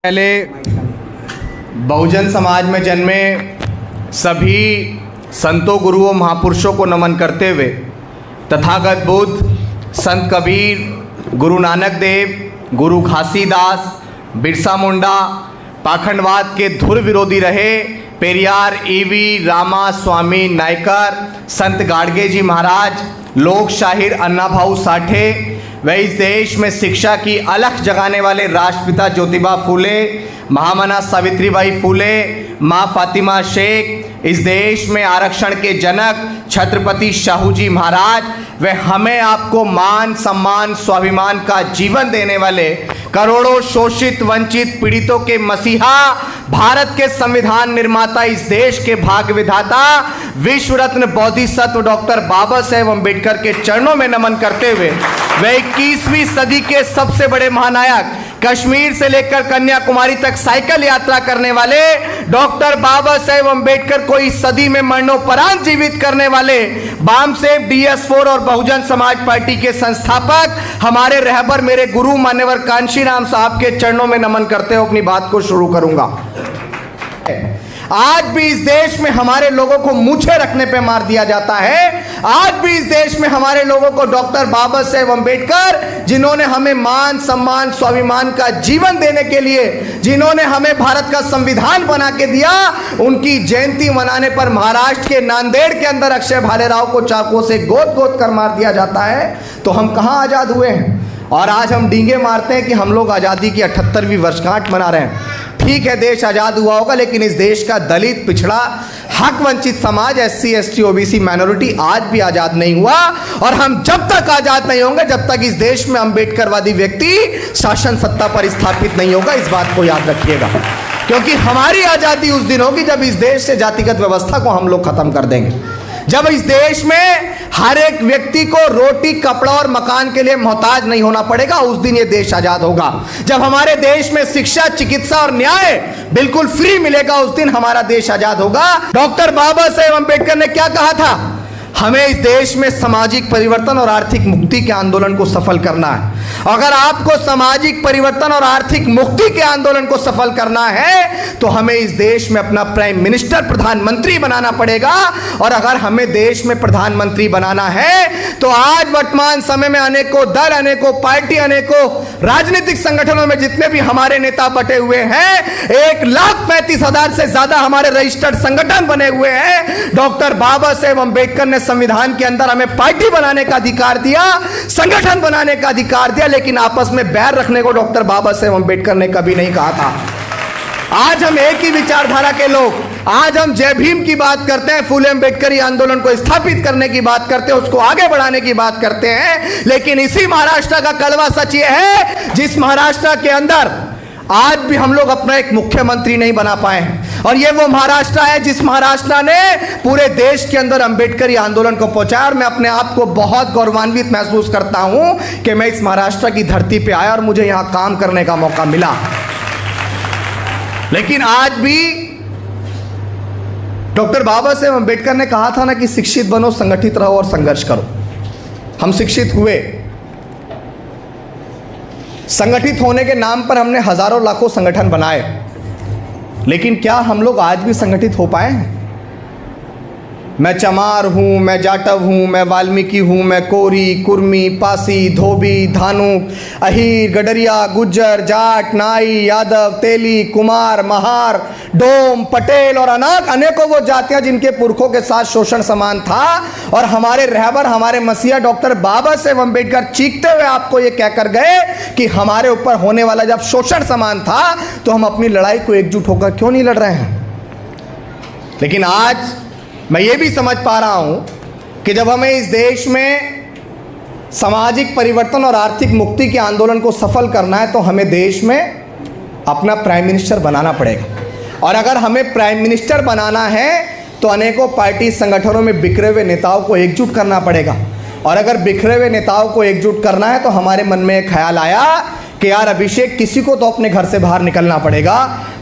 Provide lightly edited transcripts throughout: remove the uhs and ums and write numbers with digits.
पहले बहुजन समाज में जन्मे सभी संतों, गुरुओं, महापुरुषों को नमन करते हुए तथागत बुद्ध, संत कबीर, गुरु नानक देव, गुरु घासीदास, बिरसा मुंडा, पाखंडवाद के धुर विरोधी रहे पेरियार, ईवी, रामा स्वामी नायकर, संत गाडगे जी महाराज, लोक शाहिर अन्ना भाऊ साठे, व इस देश में शिक्षा की अलख जगाने वाले राष्ट्रपिता ज्योतिबा फूले, महामना सावित्रीबाई फूले, माँ फातिमा शेख, इस देश में आरक्षण के जनक छत्रपति शाहू जी महाराज, वे हमें आपको मान, सम्मान, स्वाभिमान का जीवन देने वाले करोड़ों शोषित, वंचित, पीड़ितों के मसीहा, भारत के संविधान निर्माता, इस देश के भाग्य विधाता, विश्व रत्न बोधिसत्व डॉक्टर बाबा साहेब अम्बेडकर के चरणों में नमन करते हुए वे 21वीं सदी के सबसे बड़े महानायक, कश्मीर से लेकर कन्याकुमारी तक साइकिल यात्रा करने वाले डॉक्टर बाबा साहेब अम्बेडकर को इस सदी में मरणोपरांत जीवित करने वाले बामसेफ, DS4 और बहुजन समाज पार्टी के संस्थापक, हमारे रहबर, मेरे गुरु मान्यवर कांशीराम साहब के चरणों में नमन करते हुए अपनी बात को शुरू करूंगा। आज भी इस देश में हमारे लोगों को मूछें रखने पे मार दिया जाता है। आज भी इस देश में हमारे लोगों को डॉक्टर बाबा साहेब अम्बेडकर, जिन्होंने हमें मान, सम्मान, स्वाभिमान का जीवन देने के लिए, जिन्होंने हमें भारत का संविधान बना के दिया, उनकी जयंती मनाने पर महाराष्ट्र के नांदेड़ के अंदर अक्षय भालेराव को चाकू से गोद गोद कर मार दिया जाता है। तो हम कहाँ आज़ाद हुए हैं? और आज हम डींगे मारते हैं कि हम लोग आज़ादी की 78वीं वर्षगांठ मना रहे हैं। ठीक है, देश आज़ाद हुआ होगा, लेकिन इस देश का दलित, पिछड़ा, हक वंचित समाज, SC, ST, OBC माइनॉरिटी आज भी आज़ाद नहीं हुआ। और हम जब तक आज़ाद नहीं होंगे, जब तक इस देश में अम्बेडकरवादी व्यक्ति शासन सत्ता पर स्थापित नहीं होगा। इस बात को याद रखिएगा, क्योंकि हमारी आज़ादी उस दिन होगी जब इस देश से जातिगत व्यवस्था को हम लोग खत्म कर देंगे, जब इस देश में हर एक व्यक्ति को रोटी, कपड़ा और मकान के लिए मोहताज नहीं होना पड़ेगा। उस दिन ये देश आजाद होगा। जब हमारे देश में शिक्षा, चिकित्सा और न्याय बिल्कुल फ्री मिलेगा, उस दिन हमारा देश आजाद होगा। डॉक्टर बाबा साहेब अम्बेडकर ने क्या कहा था? हमें इस देश में सामाजिक परिवर्तन और आर्थिक मुक्ति के आंदोलन को सफल करना है। अगर आपको सामाजिक परिवर्तन और आर्थिक मुक्ति के आंदोलन को सफल करना है तो हमें इस देश में अपना प्राइम मिनिस्टर, प्रधानमंत्री बनाना पड़ेगा। और अगर हमें देश में प्रधानमंत्री बनाना है तो आज वर्तमान समय में अनेकों दल, अनेकों पार्टी, अनेकों राजनीतिक संगठनों में जितने भी हमारे नेता बटे हुए हैं, 1,35,000 से ज्यादा हमारे रजिस्टर्ड संगठन बने हुए हैं। डॉक्टर बाबा साहेब अम्बेडकर ने संविधान के अंदर हमें पार्टी बनाने का अधिकार दिया, संगठन बनाने का अधिकार दिया, लेकिन आपस में बैर रखने को डॉक्टर बाबा साहेब अम्बेडकर ने कभी नहीं कहा था। आज हम एक ही विचारधारा के लोग, आज हम जय भीम की बात करते हैं, फूले अम्बेडकरी आंदोलन को स्थापित करने की बात करते हैं, उसको आगे बढ़ाने की बात करते हैं। लेकिन इसी महाराष्ट्र का कड़वा सच ये है, जिस महाराष्ट्र के अंदर आज भी हम लोग अपना एक मुख्यमंत्री नहीं बना पाए हैं। और ये वो महाराष्ट्र है जिस महाराष्ट्र ने पूरे देश के अंदर अम्बेडकरी आंदोलन को पहुंचाया। और मैं अपने आप को बहुत गौरवान्वित महसूस करता हूं कि मैं इस महाराष्ट्र की धरती पे आया और मुझे यहां काम करने का मौका मिला। लेकिन आज भी डॉक्टर बाबा साहेब अम्बेडकर ने कहा था ना कि शिक्षित बनो, संगठित रहो और संघर्ष करो। हम शिक्षित हुए, संगठित होने के नाम पर हमने हजारों लाखों संगठन बनाए, लेकिन क्या हम लोग आज भी संगठित हो पाए हैं? मैं चमार हूँ, मैं जाटव हूँ, मैं वाल्मीकि हूँ, मैं कोरी, कुर्मी, पासी, धोबी, धानुक, अहीर, गडरिया, गुज्जर, जाट, नाई, यादव, तेली, कुमार, महार, डोम, पटेल और अनेकों वो जातियाँ जिनके पुरखों के साथ शोषण समान था। और हमारे रहबर, हमारे मसीहा डॉक्टर बाबा साहेब अम्बेडकर चीखते हुए आपको ये कहकर गए कि हमारे ऊपर होने वाला जब शोषण समान था तो हम अपनी लड़ाई को एकजुट होकर क्यों नहीं लड़ रहे हैं? लेकिन आज मैं ये भी समझ पा रहा हूं कि जब हमें इस देश में सामाजिक परिवर्तन और आर्थिक मुक्ति के आंदोलन को सफल करना है तो हमें देश में अपना प्राइम मिनिस्टर बनाना पड़ेगा। और अगर हमें प्राइम मिनिस्टर बनाना है तो अनेकों पार्टी संगठनों में बिखरे हुए नेताओं को एकजुट करना पड़ेगा। और अगर बिखरे हुए नेताओं को एकजुट करना है तो हमारे मन में एक ख्याल आया कि यार अभिषेक, किसी को तो अपने घर से बाहर निकलना पड़ेगा।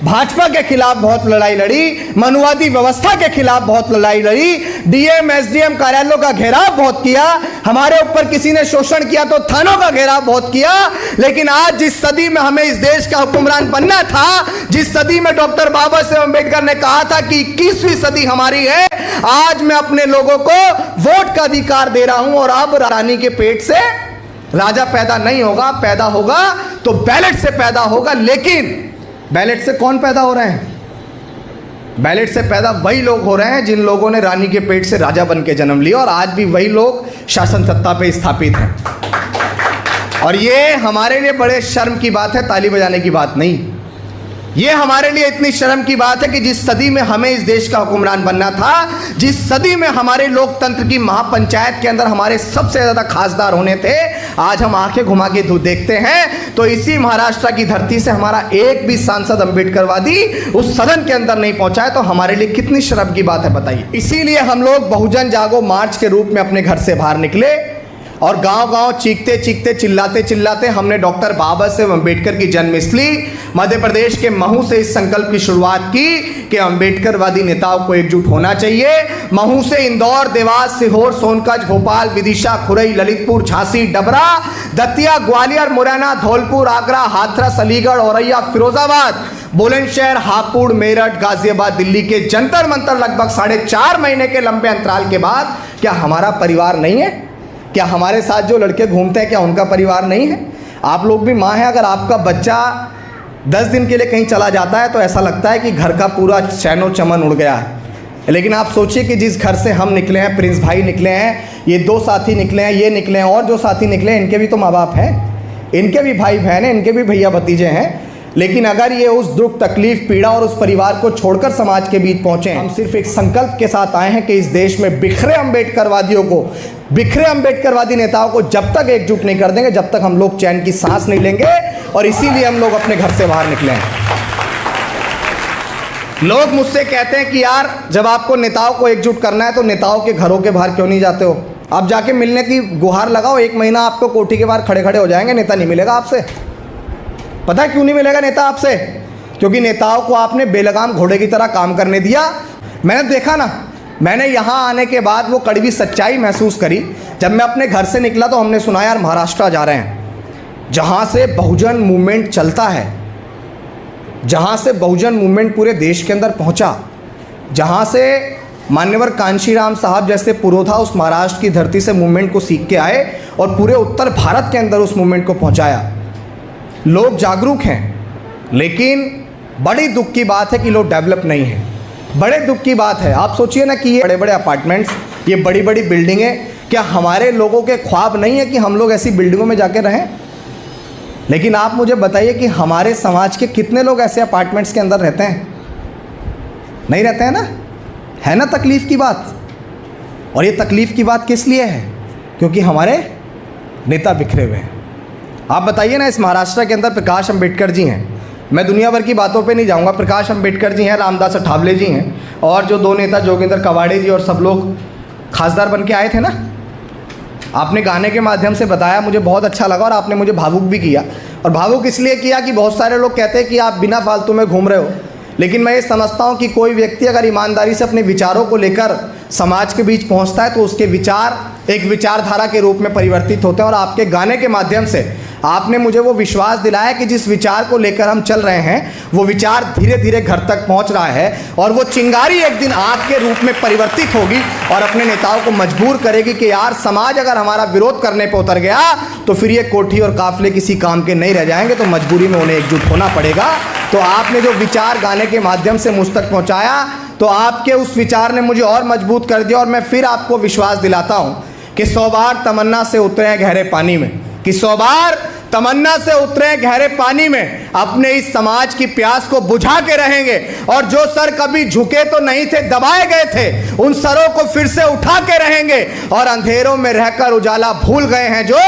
भाजपा के खिलाफ बहुत लड़ाई लड़ी, मनुवादी व्यवस्था के खिलाफ बहुत लड़ाई लड़ी, डीएम एसडीएम कार्यालयों का घेराव बहुत किया, हमारे ऊपर किसी ने शोषण किया तो थानों का घेराव बहुत किया। लेकिन आज जिस सदी में हमें इस देश का हुक्मरान बनना था, जिस सदी में डॉक्टर बाबा साहेब अम्बेडकर ने कहा था कि 21वीं सदी हमारी है, आज मैं अपने लोगों को वोट का अधिकार दे रहा हूं। और अब रानी के पेट से राजा पैदा नहीं होगा, पैदा होगा तो बैलेट से पैदा होगा। लेकिन बैलेट से कौन पैदा हो रहे हैं? बैलेट से पैदा वही लोग हो रहे हैं जिन लोगों ने रानी के पेट से राजा बन के जन्म लिया, और आज भी वही लोग शासन सत्ता पे स्थापित हैं। और ये हमारे लिए बड़े शर्म की बात है, ताली बजाने की बात नहीं। ये हमारे लिए इतनी शर्म की बात है कि जिस सदी में हमें इस देश का हुक्मरान बनना था, जिस सदी में हमारे लोकतंत्र की महापंचायत के अंदर हमारे सबसे ज़्यादा खासदार होने थे, आज हम आंखें घुमा के देखते हैं तो इसी महाराष्ट्र की धरती से हमारा एक भी सांसद अम्बेडकरवादी उस सदन के अंदर नहीं पहुंचा है। तो हमारे लिए कितनी शर्म की बात है बताइए। इसीलिए हम लोग बहुजन जागो मार्च के रूप में अपने घर से बाहर निकले और गांव-गांव चीखते चीखते चिल्लाते चिल्लाते हमने डॉक्टर बाबा साहेब अम्बेडकर की जन्मस्थली मध्य प्रदेश के महू से इस संकल्प की शुरुआत की कि अम्बेडकरवादी नेताओं को एकजुट होना चाहिए। महू से इंदौर, देवास, सीहोर, सोनकच्छ, भोपाल, विदिशा, खुरई, ललितपुर, झांसी, डबरा, दतिया, ग्वालियर, मुरैना, धौलपुर, आगरा, हाथरस, अलीगढ़, औरैया, फिरोजाबाद, बुलंदशहर, हापुड़, मेरठ, गाजियाबाद, दिल्ली के जंतर मंतर लगभग 4.5 महीने के लंबे अंतराल के बाद क्या हमारा परिवार नहीं है? क्या हमारे साथ जो लड़के घूमते हैं क्या उनका परिवार नहीं है? आप लोग भी माँ हैं। अगर आपका बच्चा 10 दिन के लिए कहीं चला जाता है तो ऐसा लगता है कि घर का पूरा चैनो चमन उड़ गया है। लेकिन आप सोचिए कि जिस घर से हम निकले हैं, प्रिंस भाई निकले हैं, ये 2 साथी निकले हैं, ये निकले हैं, और जो साथी निकले हैं इनके भी तो माँ बाप हैं, इनके भी भाई बहन हैं, इनके भी भैया भतीजे हैं। लेकिन अगर ये उस दुख, तकलीफ, पीड़ा और उस परिवार को छोड़कर समाज के बीच पहुंचे, हम सिर्फ एक संकल्प के साथ आए हैं कि इस देश में बिखरे अम्बेडकरवादियों को, बिखरे अम्बेडकरवादी नेताओं को जब तक एकजुट नहीं कर देंगे, जब तक हम लोग चैन की सांस नहीं लेंगे। और इसीलिए हम लोग अपने घर से बाहर निकले हैं। लोग मुझसे कहते हैं कि यार, जब आपको नेताओं को एकजुट करना है तो नेताओं के घरों के बाहर क्यों नहीं जाते हो? आप जाके मिलने की गुहार लगाओ, 1 महीना आपको कोठी के बाहर खड़े खड़े हो जाएंगे, नेता नहीं मिलेगा आपसे। पता है क्यों नहीं मिलेगा नेता आपसे? क्योंकि नेताओं को आपने बेलगाम घोड़े की तरह काम करने दिया। मैंने देखा ना, मैंने यहाँ आने के बाद वो कड़वी सच्चाई महसूस करी। जब मैं अपने घर से निकला तो हमने सुना यार महाराष्ट्र जा रहे हैं, जहाँ से बहुजन मूवमेंट चलता है, जहाँ से बहुजन मूवमेंट पूरे देश के अंदर पहुँचा, जहाँ से मान्यवर कांशीराम साहब जैसे पुरोधा उस महाराष्ट्र की धरती से मूवमेंट को सीख के आए और पूरे उत्तर भारत के अंदर उस मूवमेंट को पहुँचाया। लोग जागरूक हैं, लेकिन बड़ी दुख की बात है कि लोग डेवलप नहीं हैं। बड़े दुख की बात है। आप सोचिए ना कि ये बड़े बड़े अपार्टमेंट्स, ये बड़ी बड़ी बिल्डिंगें, क्या हमारे लोगों के ख्वाब नहीं है कि हम लोग ऐसी बिल्डिंगों में जाके रहें? लेकिन आप मुझे बताइए कि हमारे समाज के कितने लोग ऐसे अपार्टमेंट्स के अंदर रहते हैं? नहीं रहते हैं ना? है ना तकलीफ़ की बात। और ये तकलीफ़ की बात किस लिए है? क्योंकि हमारे नेता बिखरे हुए हैं। आप बताइए ना, इस महाराष्ट्र के अंदर प्रकाश अम्बेडकर जी हैं। मैं दुनिया भर की बातों पे नहीं जाऊंगा। प्रकाश अम्बेडकर जी हैं, रामदास अठावले जी हैं, और जो 2 नेता जोगेंद्र कवाड़े जी और सब लोग खासदार बन के आए थे ना। आपने गाने के माध्यम से बताया, मुझे बहुत अच्छा लगा और आपने मुझे भावुक भी किया। और भावुक इसलिए किया कि बहुत सारे लोग कहते हैं कि आप बिना फालतू में घूम रहे हो। लेकिन मैं ये समझता हूँ कि कोई व्यक्ति अगर ईमानदारी से अपने विचारों को लेकर समाज के बीच पहुँचता है तो उसके विचार एक विचारधारा के रूप में परिवर्तित होते हैं। और आपके गाने के माध्यम से आपने मुझे वो विश्वास दिलाया कि जिस विचार को लेकर हम चल रहे हैं वो विचार धीरे धीरे घर तक पहुंच रहा है, और वो चिंगारी एक दिन आग के रूप में परिवर्तित होगी और अपने नेताओं को मजबूर करेगी कि यार, समाज अगर हमारा विरोध करने पर उतर गया तो फिर ये कोठी और काफले किसी काम के नहीं रह जाएंगे, तो मजबूरी में उन्हें एकजुट होना पड़ेगा। तो आपने जो विचार गाने के माध्यम से मुझ तक पहुँचाया, तो आपके उस विचार ने मुझे और मजबूत कर दिया। और मैं फिर आपको विश्वास दिलाता हूँ कि 100 बार तमन्ना से उतरे हैं गहरे पानी में, कि 100 बार तमन्ना से उतरे गहरे पानी में, अपने इस समाज की प्यास को बुझा के रहेंगे। और जो सर कभी झुके तो नहीं थे, दबाए गए थे, उन सरों को फिर से उठा के रहेंगे। और अंधेरों में रहकर उजाला भूल गए हैं जो,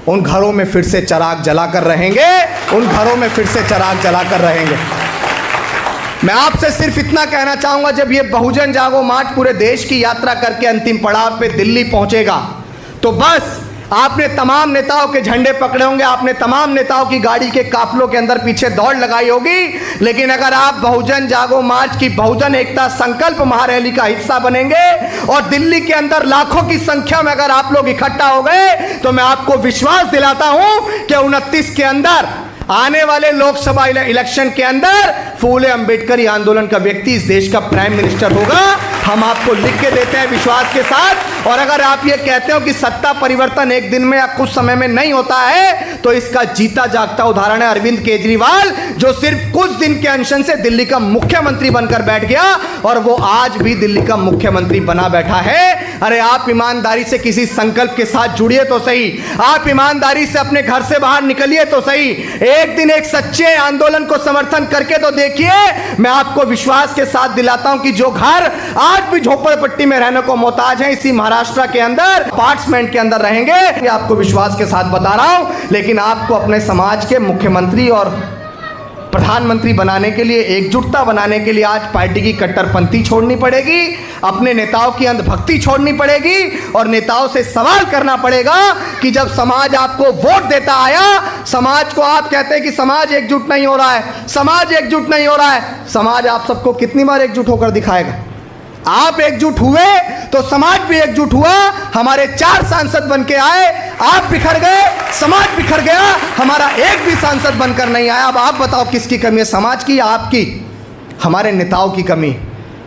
उन घरों में फिर से चिराग जलाकर रहेंगे, उन घरों में फिर से चिराग जलाकर रहेंगे। मैं आपसे सिर्फ इतना कहना चाहूंगा, जब ये बहुजन जागो मार्च पूरे देश की यात्रा करके अंतिम पड़ाव पे दिल्ली पहुंचेगा, तो बस आपने तमाम नेताओं के झंडे पकड़े होंगे, आपने तमाम नेताओं की गाड़ी के काफलों के अंदर पीछे दौड़ लगाई होगी, लेकिन अगर आप बहुजन जागो मार्च की बहुजन एकता संकल्प महारैली का हिस्सा बनेंगे और दिल्ली के अंदर लाखों की संख्या में अगर आप लोग इकट्ठा हो गए, तो मैं आपको विश्वास दिलाता हूं कि 29 के अंदर आने वाले लोकसभा इलेक्शन के अंदर फूले अंबेडकरी आंदोलन का व्यक्ति इस देश का प्राइम मिनिस्टर होगा। हम आपको लिख के देते हैं विश्वास के साथ। और अगर आप ये कहते हो कि सत्ता परिवर्तन एक दिन में या कुछ समय में नहीं होता है, तो इसका जीता जागता उदाहरण है अरविंद केजरीवाल, जो सिर्फ कुछ दिन के अनशन से दिल्ली का मुख्यमंत्री बनकर बैठ गया और वो आज भी दिल्ली का मुख्यमंत्री बना बैठा है। अरे आप ईमानदारी से किसी संकल्प के साथ जुड़िए तो सही, आप ईमानदारी से अपने घर से बाहर निकलिए तो सही, एक दिन एक सच्चे आंदोलन को समर्थन करके तो देखिए। मैं आपको विश्वास के साथ दिलाता हूं कि जो घर आज भी झोपड़पट्टी में रहने को मोहताज है, इसी महाराष्ट्र के अंदर अपार्टमेंट के अंदर रहेंगे। ये आपको विश्वास के साथ बता रहा हूं। लेकिन आपको अपने समाज के मुख्यमंत्री और प्रधानमंत्री बनाने के लिए, एकजुटता बनाने के लिए आज पार्टी की कट्टरपंथी छोड़नी पड़ेगी, अपने नेताओं की अंधभक्ति छोड़नी पड़ेगी और नेताओं से सवाल करना पड़ेगा कि जब समाज आपको वोट देता आया, समाज को आप कहते हैं कि समाज एकजुट नहीं हो रहा है, समाज एकजुट नहीं हो रहा है, समाज आप सबको कितनी बार एकजुट होकर दिखाएगा? आप एकजुट हुए तो समाज भी एकजुट हुआ। हमारे 4 सांसद बन के आए, आप बिखर गए, समाज बिखर गया, हमारा एक भी सांसद बनकर नहीं आया। अब आप बताओ किसकी कमी है, समाज की या आपकी? हमारे नेताओं की कमी।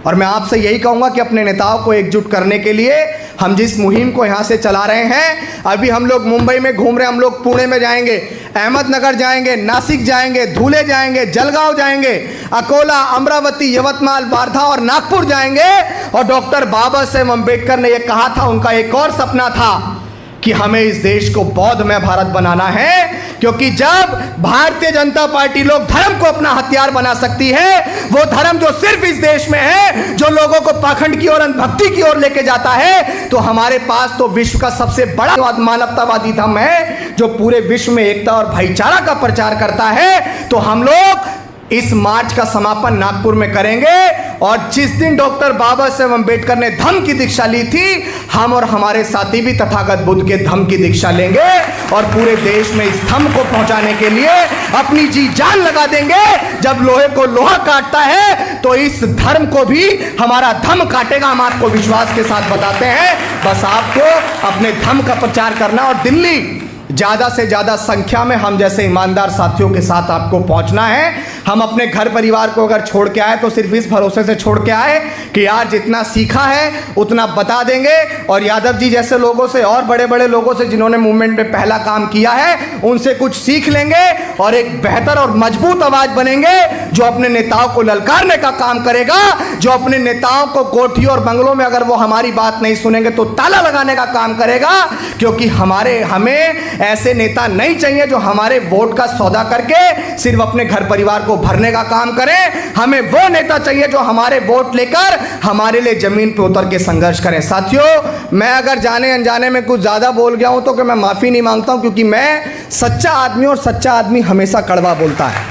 और मैं आपसे यही कहूँगा कि अपने नेताओं को एकजुट करने के लिए हम जिस मुहिम को यहाँ से चला रहे हैं, अभी हम लोग मुंबई में घूम रहे हैं, हम लोग पुणे में जाएंगे, अहमदनगर जाएंगे, नासिक जाएंगे, धुले जाएंगे, जलगांव जाएंगे, अकोला, अमरावती, यवतमाल, वार्धा और नागपुर जाएंगे। और डॉक्टर बाबा साहेब अम्बेडकर ने यह कहा था, उनका एक और सपना था कि हमें इस देश को बौद्धमय भारत बनाना है, क्योंकि जब भारतीय जनता पार्टी लोग धर्म को अपना हथियार बना सकती है, वो धर्म जो सिर्फ इस देश में है, जो लोगों को पाखंड की ओर, अंधभक्ति की ओर लेके जाता है, तो हमारे पास तो विश्व का सबसे बड़ा मानवतावादी धर्म है जो पूरे विश्व में एकता और भाईचारा का प्रचार करता है। तो हम लोग इस मार्च का समापन नागपुर में करेंगे और जिस दिन डॉक्टर बाबा साहेब अम्बेडकर ने धम्म की दीक्षा ली थी, हम और हमारे साथी भी तथागत बुद्ध के धम्म की दीक्षा लेंगे और पूरे देश में इस धम्म को पहुंचाने के लिए अपनी जी जान लगा देंगे। जब लोहे को लोहा काटता है तो इस धर्म को भी हमारा धम्म काटेगा, हम आपको विश्वास के साथ बताते हैं। बस आपको अपने धम्म का प्रचार करना और दिल्ली ज़्यादा से ज़्यादा संख्या में हम जैसे ईमानदार साथियों के साथ आपको पहुंचना है। हम अपने घर परिवार को अगर छोड़ के आए तो सिर्फ इस भरोसे से छोड़ के आए कि यार जितना सीखा है उतना बता देंगे, और यादव जी जैसे लोगों से और बड़े बड़े लोगों से जिन्होंने मूवमेंट में पहला काम किया है, उनसे कुछ सीख लेंगे और एक बेहतर और मजबूत आवाज़ बनेंगे जो अपने नेताओं को ललकारने का काम करेगा, जो अपने नेताओं को कोठी और बंगलों में अगर वो हमारी बात नहीं सुनेंगे तो ताला लगाने का काम करेगा। क्योंकि हमें ऐसे नेता नहीं चाहिए जो हमारे वोट का सौदा करके सिर्फ अपने घर परिवार को भरने का काम करें। हमें वो नेता चाहिए जो हमारे वोट लेकर हमारे लिए जमीन पर उतर के संघर्ष करें। साथियों, मैं अगर जाने अनजाने में कुछ ज़्यादा बोल गया हूं तो कि मैं माफ़ी नहीं मांगता हूं, क्योंकि मैं सच्चा आदमी और सच्चा आदमी हमेशा कड़वा बोलता है।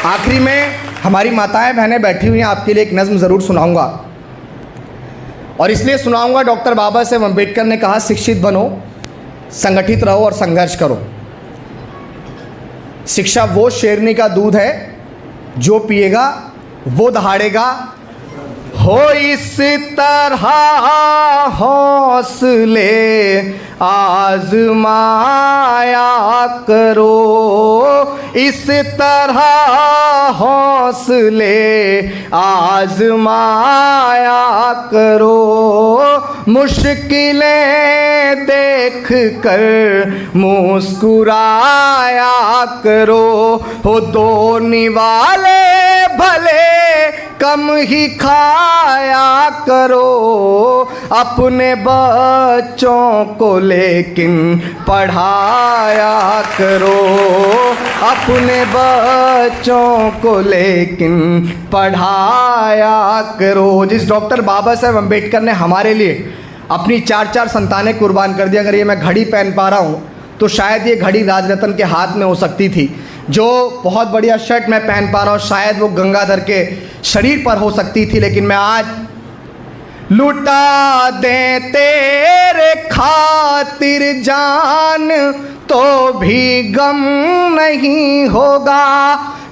आखिरी में हमारी माताएं बहनें बैठी हुई हैं, आपके लिए एक नज़्म ज़रूर सुनाऊंगा और इसलिए सुनाऊंगा, डॉक्टर बाबा साहेब अम्बेडकर ने कहा, शिक्षित बनो, संगठित रहो और संघर्ष करो। शिक्षा वो शेरनी का दूध है जो पिएगा वो दहाड़ेगा। हो इस तरह हौसले आजमाया करो, इस तरह हौसले आजमाया करो, मुश्किलें देख कर मुस्कुराया करो। हो दो निवाले भले कम ही खाया करो, अपने बच्चों को लेकिन पढ़ाया करो, अपने बच्चों को लेकिन पढ़ाया करो। जिस डॉक्टर बाबा साहेब अम्बेडकर ने हमारे लिए अपनी 4 संतानें कुर्बान कर दी, अगर ये मैं घड़ी पहन पा रहा हूँ तो शायद ये घड़ी राजरत्न के हाथ में हो सकती थी। जो बहुत बढ़िया शर्ट मैं पहन पा रहा हूँ शायद वो गंगाधर के शरीर पर हो सकती थी, लेकिन मैं आज लुटा दे तेरे खातिर जान तो भी गम नहीं होगा,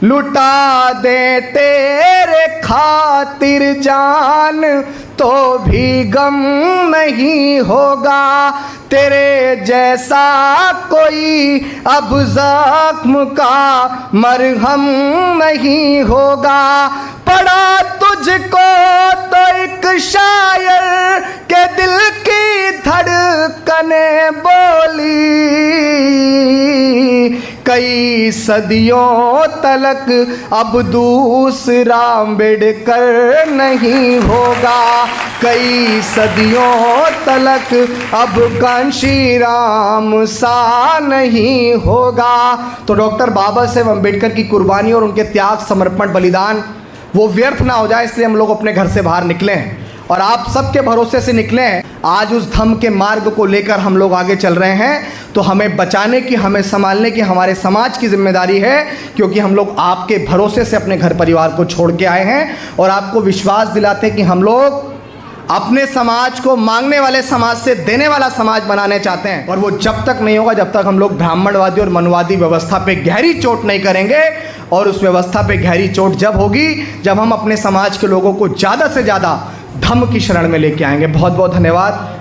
लुटा दे तेरे खातिर जान तो भी गम नहीं होगा, तेरे जैसा कोई अब जख्म का मरहम नहीं होगा। पढ़ा तुझको तो एक शायर के दिल की धड़कने बोली, कई सदियों तलक अब दूसरा अम्बेडकर नहीं होगा, कई सदियों तलक अब कांशीराम सा नहीं होगा। तो डॉक्टर बाबा साहेब अम्बेडकर की कुर्बानी और उनके त्याग, समर्पण, बलिदान वो व्यर्थ ना हो जाए, इसलिए हम लोग अपने घर से बाहर निकले हैं और आप सबके भरोसे से निकले हैं। आज उस धम्म के मार्ग को लेकर हम लोग आगे चल रहे हैं। तो हमें बचाने की, हमें संभालने की हमारे समाज की जिम्मेदारी है, क्योंकि हम लोग आपके भरोसे से अपने घर परिवार को छोड़ के आए हैं और आपको विश्वास दिलाते हैं कि हम लोग अपने समाज को मांगने वाले समाज से देने वाला समाज बनाने चाहते हैं। और वो जब तक नहीं होगा जब तक हम लोग ब्राह्मणवादी और मनवादी व्यवस्था पे गहरी चोट नहीं करेंगे। और उस व्यवस्था पे गहरी चोट जब होगी जब हम अपने समाज के लोगों को ज़्यादा से ज़्यादा धम्म की शरण में लेके आएंगे। बहुत बहुत धन्यवाद।